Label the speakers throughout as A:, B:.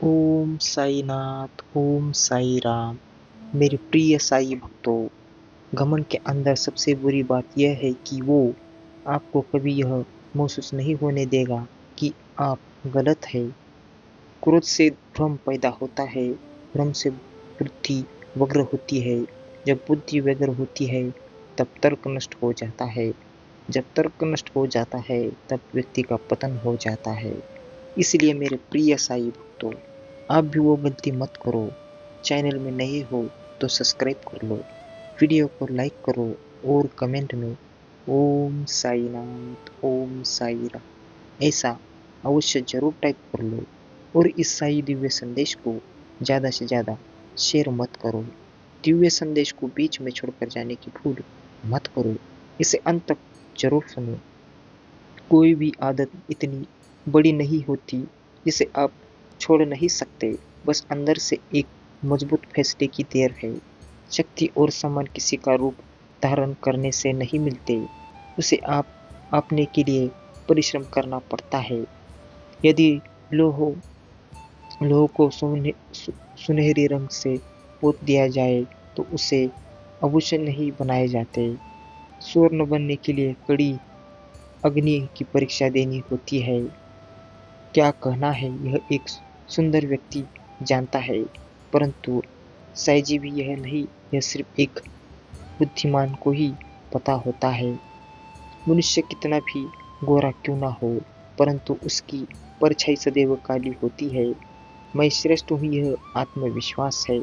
A: ओम साई नाथ, ओम साई राम। मेरे प्रिय साई भक्तों, घमंड के अंदर सबसे बुरी बात यह है कि वो आपको कभी यह महसूस नहीं होने देगा कि आप गलत है। क्रोध से भ्रम पैदा होता है, भ्रम से बुद्धि व्यग्र होती है, जब बुद्धि व्यग्र होती है तब तर्क नष्ट हो जाता है, जब तर्क नष्ट हो जाता है तब व्यक्ति का पतन हो जाता है। इसलिए मेरे प्रिय साई भक्तों, आप भी वो गलती मत करो। चैनल में नए हो तो सब्सक्राइब कर लो, वीडियो को लाइक करो और कमेंट में ओम साई नाथ, ओम साई राम ऐसा अवश्य जरूर टाइप कर लो। और इस साई दिव्य संदेश को ज़्यादा से ज़्यादा शेयर मत करो। दिव्य संदेश को बीच में छोड़कर जाने की भूल मत करो। इसे अंत तक जरूर सुनो। कोई भी आदत इतनी बड़ी नहीं होती जिसे आप छोड़ नहीं सकते। बस अंदर से एक मजबूत फैसले की देर है। शक्ति और सम्मान किसी का रूप धारण करने से नहीं मिलते, उसे आप अपने के लिए परिश्रम करना पड़ता है। यदि लोहो लोहो को सुनहरी रंग से पोत दिया जाए तो उसे आभूषण नहीं बनाए जाते। स्वर्ण बनने के लिए कड़ी अग्नि की परीक्षा देनी होती है। क्या कहना है यह एक सुंदर व्यक्ति जानता है, परंतु साईजी भी यह नहीं, यह सिर्फ एक बुद्धिमान को ही पता होता है। मनुष्य कितना भी गोरा क्यों ना हो, परंतु उसकी परछाई सदैव काली होती है। मैं श्रेष्ठ हूँ यह आत्मविश्वास है,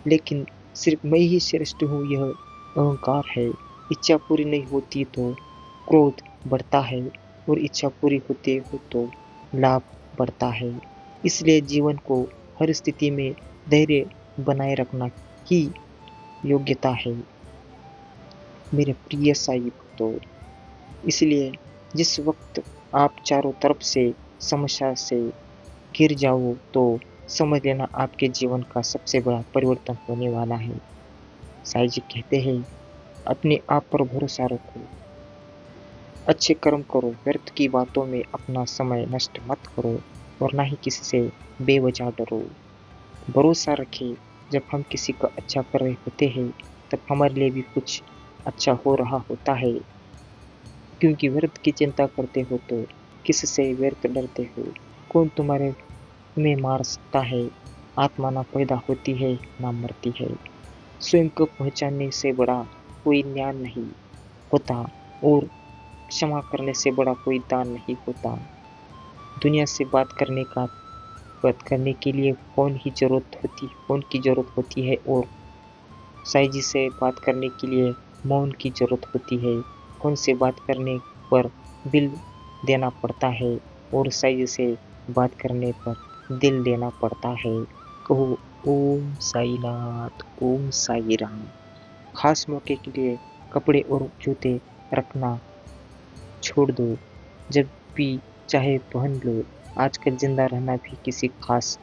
A: लेकिन सिर्फ मैं ही श्रेष्ठ हूँ यह अहंकार है। इच्छा पूरी नहीं होती तो क्रोध बढ़ता है, और इच्छा पूरी होते हो तो लाभ बढ़ता है। इसलिए जीवन को हर स्थिति में धैर्य बनाए रखना ही योग्यता है, मेरे प्रिय साई भक्तों। इसलिए जिस वक्त आप चारों तरफ से समस्या से घिर जाओ तो समझ लेना आपके जीवन का सबसे बड़ा परिवर्तन होने वाला है। साईं जी कहते हैं, अपने आप पर भरोसा रखो, अच्छे कर्म करो, व्यर्थ की बातों में अपना समय नष्ट मत करो, और ना ही किसी से बेवजह डरो। भरोसा रखें, जब हम किसी का अच्छा कर रहे होते हैं तब हमारे लिए भी कुछ अच्छा हो रहा होता है। क्योंकि व्यर्थ की चिंता करते हो तो किससे व्यर्थ डरते हो। कौन तुम्हें मार सकता है। आत्मा ना पैदा होती है ना मरती है। स्वयं को पहचानने से बड़ा कोई ज्ञान नहीं होता, और क्षमा करने से बड़ा कोई दान नहीं होता। दुनिया से बात करने के लिए फोन की जरूरत होती है, और साईं जी से बात करने के लिए मौन की जरूरत होती है। फोन से बात करने पर बिल देना पड़ता है, और साईं जी से बात करने पर दिल देना पड़ता है। कहो ओम साई नाथ, ओम साई राम। खास मौके के लिए कपड़े और जूते रखना छोड़ दो, जब भी चाहे पहन लो। आजकल जिंदा रहना भी किसी खास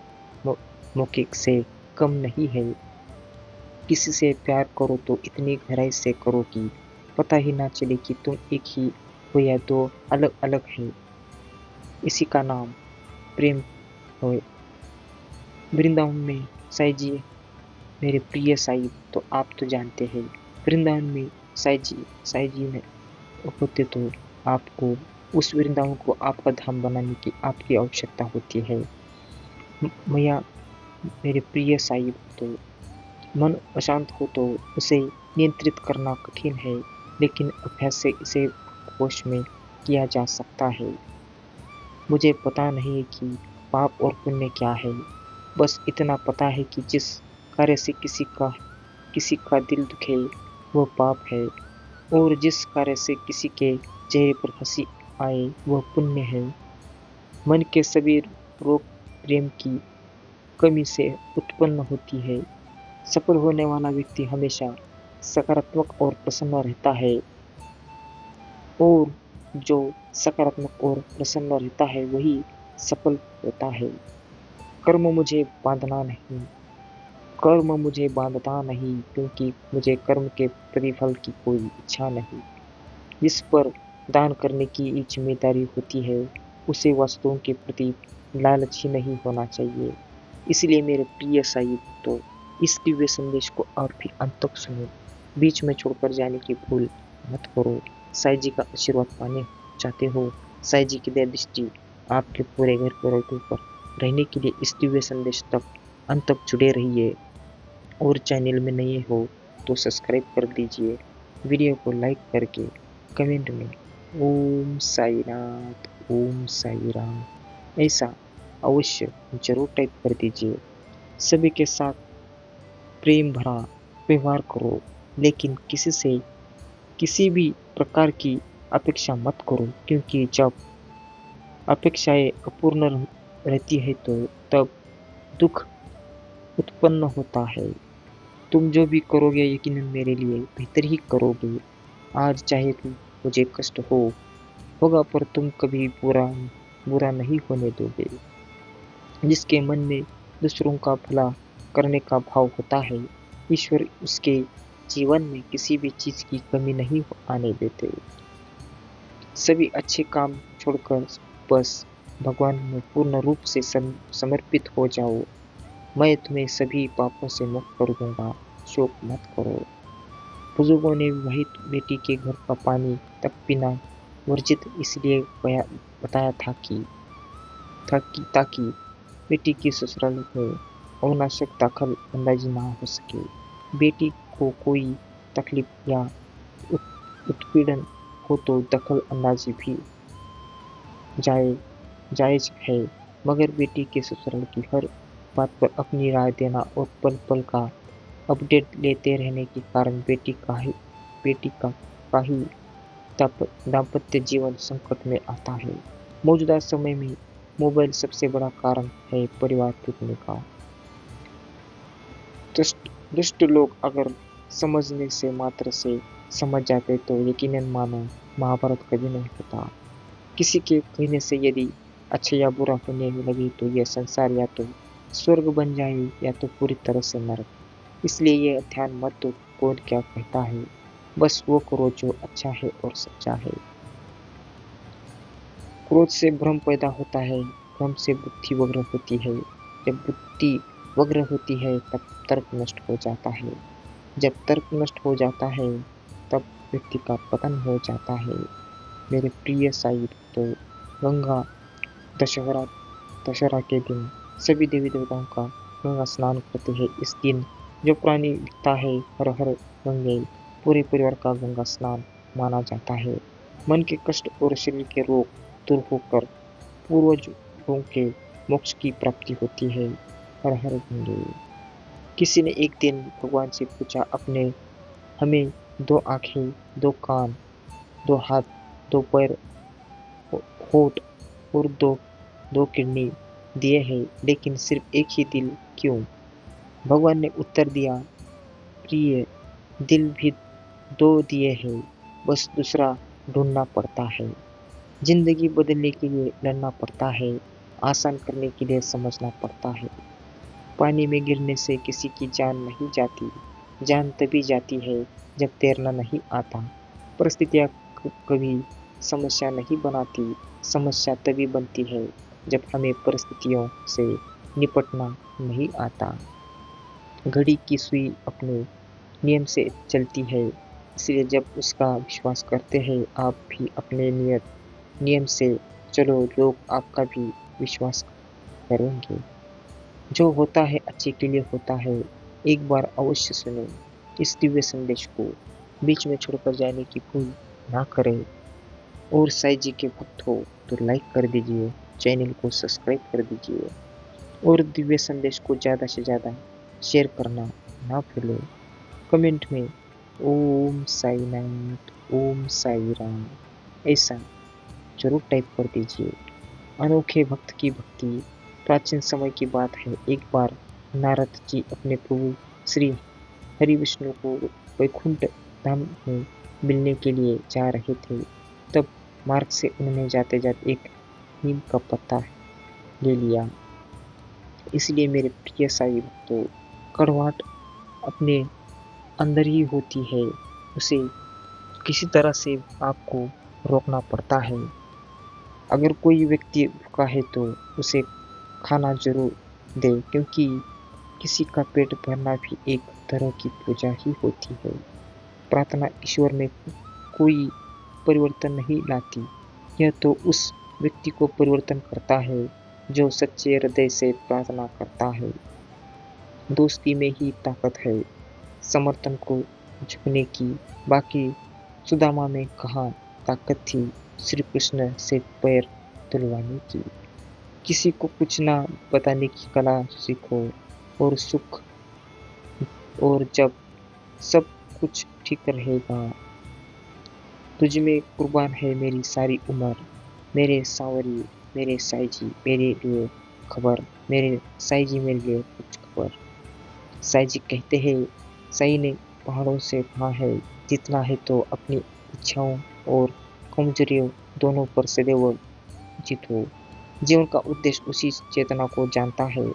A: मौके से कम नहीं है। किसी से प्यार करो तो इतनी गहराई से करो कि पता ही ना चले कि तुम एक ही हो या दो अलग अलग है। इसी का नाम प्रेम है। वृंदावन में साईं जी, मेरे प्रिय साईं, तो आप तो जानते हैं, वृंदावन में साईं जी ने होते तो आपको उस वृंदावन को आपका धाम बनाने की आपकी आवश्यकता होती है। मैया, मेरे प्रिय साईं, तो मन अशांत हो तो उसे नियंत्रित करना कठिन है, लेकिन अभ्यास से इसे वश में किया जा सकता है। मुझे पता नहीं कि पाप और पुण्य क्या है, बस इतना पता है कि जिस कार्य से किसी का दिल दुखे वह पाप है, और जिस कार्य से किसी के चेहरे पर हंसी आए वह पुण्य है। मन के सभी रोग प्रेम की कमी से उत्पन्न होती है। सफल होने वाला व्यक्ति हमेशा सकारात्मक और प्रसन्न रहता है, और जो सकारात्मक और प्रसन्न रहता है वही सफल होता है। कर्म मुझे बांधना नहीं कर्म मुझे बांधता नहीं, क्योंकि मुझे कर्म के प्रतिफल की कोई इच्छा नहीं। जिस पर दान करने की जिम्मेदारी होती है उसे वस्तुओं के प्रति लालची नहीं होना चाहिए। इसलिए मेरे प्रिय साई भक्तों, इस दिव्य संदेश को आप भी अंत तक सुनो। बीच में छोड़कर जाने की भूल मत करो। साई जी का आशीर्वाद पाने चाहते हो, साई जी की दया दृष्टि आपके पूरे घर परिवार पर रहने के लिए इस दिव्य संदेश तक अंत तक जुड़े रहिए। और चैनल में नए हो तो सब्सक्राइब कर दीजिए। वीडियो को लाइक करके कमेंट में ओम साई नाथ, ओम साई राम ऐसा अवश्य जरूर टाइप कर दीजिए। सभी के साथ प्रेम भरा व्यवहार करो, लेकिन किसी से किसी भी प्रकार की अपेक्षा मत करो, क्योंकि जब अपेक्षाएं अपूर्ण रहती है तो तब दुख उत्पन्न होता है। तुम जो भी करोगे यकीनन मेरे लिए बेहतर ही करोगे। आज चाहे तुम मुझे कष्ट होगा, पर तुम कभी बुरा नहीं होने दोगे। जिसके मन में दूसरों का भला करने का भाव होता है, ईश्वर उसके जीवन में किसी भी चीज की कमी नहीं आने देते। सभी अच्छे काम छोड़कर बस भगवान में पूर्ण रूप से समर्पित हो जाओ। मैं तुम्हें सभी पापों से मुक्त कर दूंगा, शोक मत करो। बुजुर्गों ने विवाहित बेटी के घर का पानी तक पीना वर्जित इसलिए बताया था ताकि बेटी की ससुराल में अनावश्यक दखल अंदाजी ना हो सके। बेटी को कोई तकलीफ या उत्पीड़न हो तो दखल अंदाजी भी जायज है, मगर बेटी के ससुराल की हर बात पर अपनी राय देना और पल पल का अपडेट लेते रहने के कारण बेटी का ही दाम्पत्य जीवन संकट में आता है। मौजूदा समय में मोबाइल सबसे बड़ा कारण है परिवार टूटने का। दुष्ट लोग अगर समझने से मात्र से समझ जाते तो यकीनन मानो महाभारत कभी नहीं होता। किसी के कहने से यदि अच्छा या बुरा होने लगे तो यह संसार या तो स्वर्ग बन जाए या तो पूरी तरह से नरक। इसलिए यह ध्यान मत दो कौन क्या कहता है, बस वो करो जो अच्छा है और सच्चा है। क्रोध से भ्रम पैदा होता है, भ्रम से बुद्धि वग्र होती है, जब बुद्धि वग्र होती है तब तर्क नष्ट हो जाता है, जब तर्क नष्ट हो जाता है तब व्यक्ति का पतन हो जाता है। मेरे प्रिय साई भक्तों, गंगा दशहरा के दिन सभी देवी देवताओं का गंगा स्नान करते हैं। इस दिन जो प्राणी लिखता है हर हर गंगे, पूरे परिवार का गंगा स्नान माना जाता है। मन के कष्ट और शरीर के रोग दूर होकर पूर्वजों के मोक्ष की प्राप्ति होती है। हर हर गंगे। किसी ने एक दिन भगवान से पूछा, अपने हमें 2 आंखें, 2 कान, 2 हाथ, 2 पैर, होठ और दो किडनी दिए हैं, लेकिन सिर्फ एक ही दिल क्यों? भगवान ने उत्तर दिया, प्रिय, दिल भी 2 दिए हैं, बस दूसरा ढूंढना पड़ता है। जिंदगी बदलने के लिए लड़ना पड़ता है, आसान करने के लिए समझना पड़ता है। पानी में गिरने से किसी की जान नहीं जाती, जान तभी जाती है जब तैरना नहीं आता। परिस्थितियाँ कभी समस्या नहीं बनाती, समस्या तभी बनती है जब हमें परिस्थितियों से निपटना नहीं आता। घड़ी की सुई अपने नियम से चलती है, इसलिए जब उसका विश्वास करते हैं आप भी अपने नियम से चलो, लोग आपका भी विश्वास करेंगे। जो होता है अच्छे के लिए होता है। एक बार अवश्य सुनो इस दिव्य संदेश को, बीच में छोड़कर जाने की भूल ना करें। और साई जी के भक्त हो तो लाइक कर दीजिए, चैनल को सब्सक्राइब कर दीजिए और दिव्य संदेश को ज़्यादा से ज़्यादा शेयर करना ना भूलें। कमेंट में ओम साई नाथ, ओम साई राम ऐसा जरूर टाइप कर दीजिए। अनोखे भक्त की भक्ति प्राचीन समय की बात है। एक बार नारद जी अपने प्रभु श्री हरि विष्णु को वैकुंठ धाम में मिलने के लिए जा रहे थे। तब मार्ग से उन्होंने जाते जाते एक नीम का पत्ता ले लिया। इसलिए मेरे प्रिय साई भक्तों, कड़वाहट अपने अंदर ही होती है, उसे किसी तरह से आपको रोकना पड़ता है। अगर कोई व्यक्ति भूखा है तो उसे खाना जरूर दे, क्योंकि किसी का पेट भरना भी एक तरह की पूजा ही होती है। प्रार्थना ईश्वर में कोई परिवर्तन नहीं लाती, यह तो उस व्यक्ति को परिवर्तन करता है जो सच्चे हृदय से प्रार्थना करता है। दोस्ती में ही ताकत है समर्थन को झुकने की, बाकी सुदामा में कहाँ ताकत थी श्री कृष्ण से पैर तुलवाने की। किसी को कुछ ना बताने की कला सीखो और सुख, और जब सब कुछ ठीक रहेगा। तुझ में कुर्बान है मेरी सारी उम्र, मेरे सांवरी, मेरे साईं जी मेरे लिए खबर, मेरे साईं जी मेरे लिए कुछ खबर। साईं जी कहते हैं, साईं ने पहाड़ों से कहा है, जितना है तो अपनी इच्छाओं और कमजोरियों दोनों पर सदैव जीतो। जीवन का उद्देश्य उसी चेतना को जानता है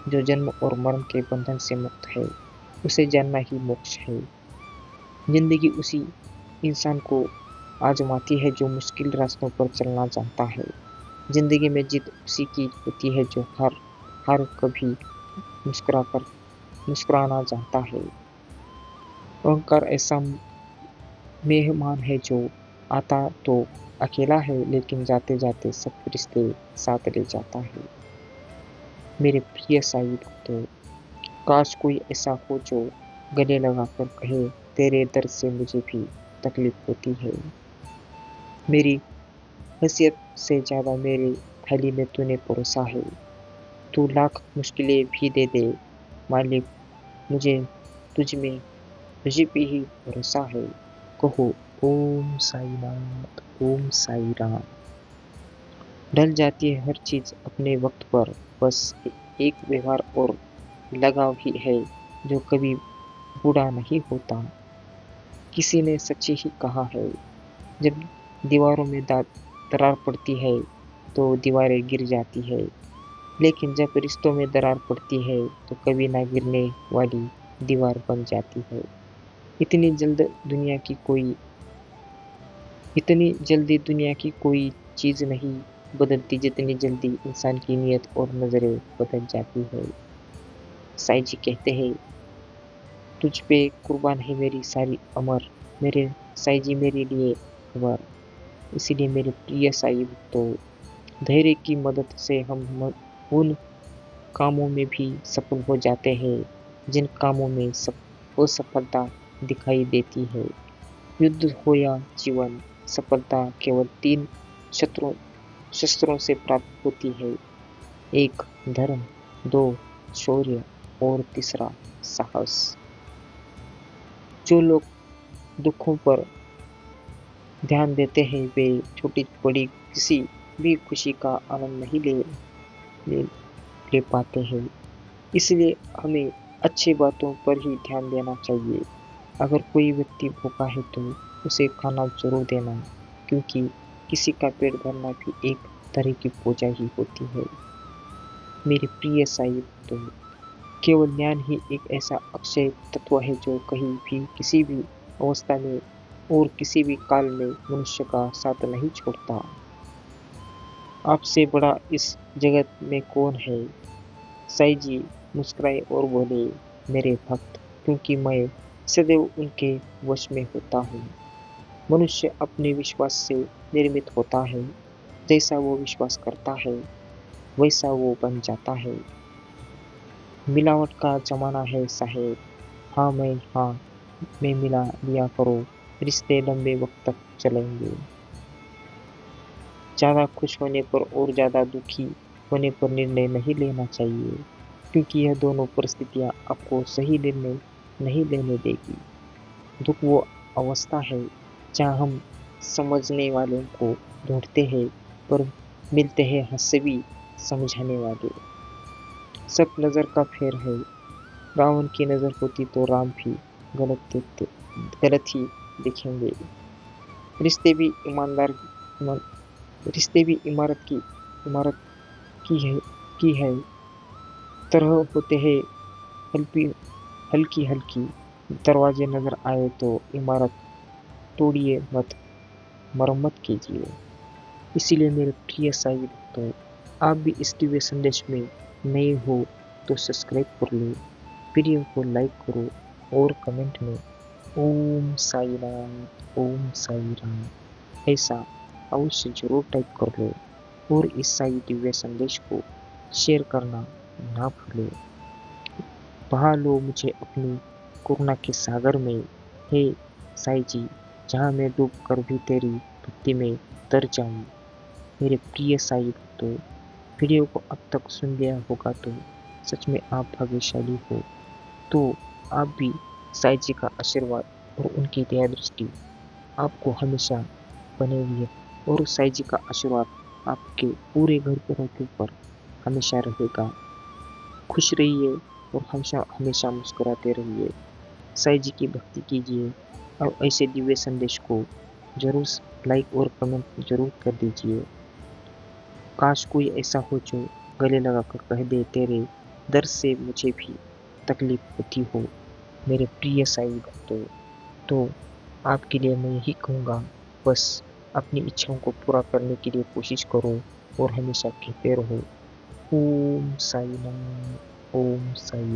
A: जो जन्म और मरण के बंधन से मुक्त है। उसे जानना ही मोक्ष है। जिंदगी उसी इंसान को आजमाती है जो मुश्किल रास्तों पर चलना जानता है। जिंदगी में जीत उसी की होती है जो हर हर कभी मुस्कुराना जानता है। अहंकार ऐसा मेहमान है जो आता तो अकेला है, लेकिन जाते जाते सब रिश्ते साथ ले जाता है। मेरे प्रिय साईं भक्तों, काश कोई ऐसा हो जो गले लगाकर कहे, तेरे दर्द से मुझे भी तकलीफ होती है। मेरी हैसियत से ज्यादा मेरी थैली में तूने परोसा है। तू लाख मुश्किलें भी दे दे मालिक, मुझे तुझ में मुझे पे ही भरोसा है। कहो ओम साईनाथ, ओम साई राम। ढल जाती है हर चीज अपने वक्त पर, बस एक व्यवहार और लगाव ही है जो कभी बूढ़ा नहीं होता। किसी ने सच्चे ही कहा है, जब दीवारों में दरार पड़ती है तो दीवारें गिर जाती है, लेकिन जब रिश्तों में दरार पड़ती है तो कभी ना गिरने वाली दीवार बन जाती है। इतनी जल्द दुनिया की कोई इतनी जल्दी दुनिया की कोई चीज नहीं बदलती जितनी जल्दी इंसान की नीयत और नजरें बदल जाती है। साईं जी कहते हैं, तुझ पे कुर्बान है मेरी सारी अमर, मेरे साईं जी मेरे लिए खबर। इसीलिए मेरे प्रिय साईं भक्तों, धैर्य की मदद से हम उन कामों में भी सफल हो जाते हैं जिन कामों में असफलता दिखाई देती है। युद्ध हो या जीवन, सफलता केवल 3 शस्त्रों से प्राप्त होती है। 1 धर्म, 2 शौर्य और तीसरा साहस। जो लोग दुखों पर ध्यान देते हैं वे छोटी बड़ी किसी भी खुशी का आनंद नहीं ले, ले पाते हैं। इसलिए हमें अच्छी बातों पर ही ध्यान देना चाहिए। अगर कोई व्यक्ति भूखा है तो उसे खाना जरूर देना, क्योंकि किसी का पेट भरना भी एक तरह की पूजा ही होती है। मेरे प्रिय साईं भक्तों, केवल ज्ञान ही एक ऐसा अक्षय तत्व है जो कहीं भी किसी भी अवस्था में और किसी भी काल में मनुष्य का साथ नहीं छोड़ता। आपसे बड़ा इस जगत में कौन है? साईं जी मुस्कुराए और बोले, मेरे भक्त, क्योंकि मैं सदैव उनके वश में होता हूँ। मनुष्य अपने विश्वास से निर्मित होता है। जैसा वो विश्वास करता है वैसा वो बन जाता है। मिलावट का जमाना है साहेब, हाँ मैं मिला लिया करो, रिश्ते लंबे वक्त तक चलेंगे। ज्यादा खुश होने पर और ज्यादा दुखी होने पर निर्णय नहीं लेना चाहिए, क्योंकि यह दोनों परिस्थितियां आपको सही निर्णय नहीं लेने देगी। दुख वो अवस्था है जहाँ हम समझने वालों को ढूंढते हैं पर मिलते हैं हंसवी समझाने वाले। सब नजर का फेर है। रावण की नजर होती तो राम भी गलत ही दिखेंगे। रिश्ते भी रिश्ते भी इमारत की है तरह होते हैं, हल्की हल्की हल्की। दरवाजे नजर आए तो इमारत तोड़िए मत, मरम्मत कीजिए। इसीलिए मेरे प्रिय साईं भक्तों, आप भी इस दिव्य संदेश में नए हो तो सब्सक्राइब कर लो, वीडियो को लाइक करो और कमेंट में ओम साई राम, ओम साई राम ऐसा अवश्य जरूर टाइप कर लो और इस साई दिव्य संदेश को शेयर करना ना भूलो। बहा लो मुझे अपनी करुणा के सागर में, हे साई जी, जहाँ मैं डूब कर भी तेरी भक्ति में तर जाऊं। मेरे प्रिय साई भक्तों, वीडियो को अब तक सुन लिया होगा तो सच में आप भाग्यशाली हो। तो आप भी साई जी का आशीर्वाद और उनकी दया दृष्टि आपको हमेशा बने हुए है और साई जी का आशीर्वाद आपके पूरे घर परिवार के ऊपर हमेशा रहेगा। खुश रहिए और हमेशा हमेशा मुस्कुराते रहिए। साई जी की भक्ति कीजिए और ऐसे दिव्य संदेश को जरूर लाइक और कमेंट जरूर कर दीजिए। काश कोई ऐसा हो जो गले लगाकर कह दे तेरे दर्द से मुझे भी तकलीफ होती हो। मेरे प्रिय साई भक्तों, तो आपके लिए मैं यही कहूँगा, बस अपनी इच्छाओं को पूरा करने के लिए कोशिश करो और हमेशा कहते रहो ओम साई राम, ओम साई राम।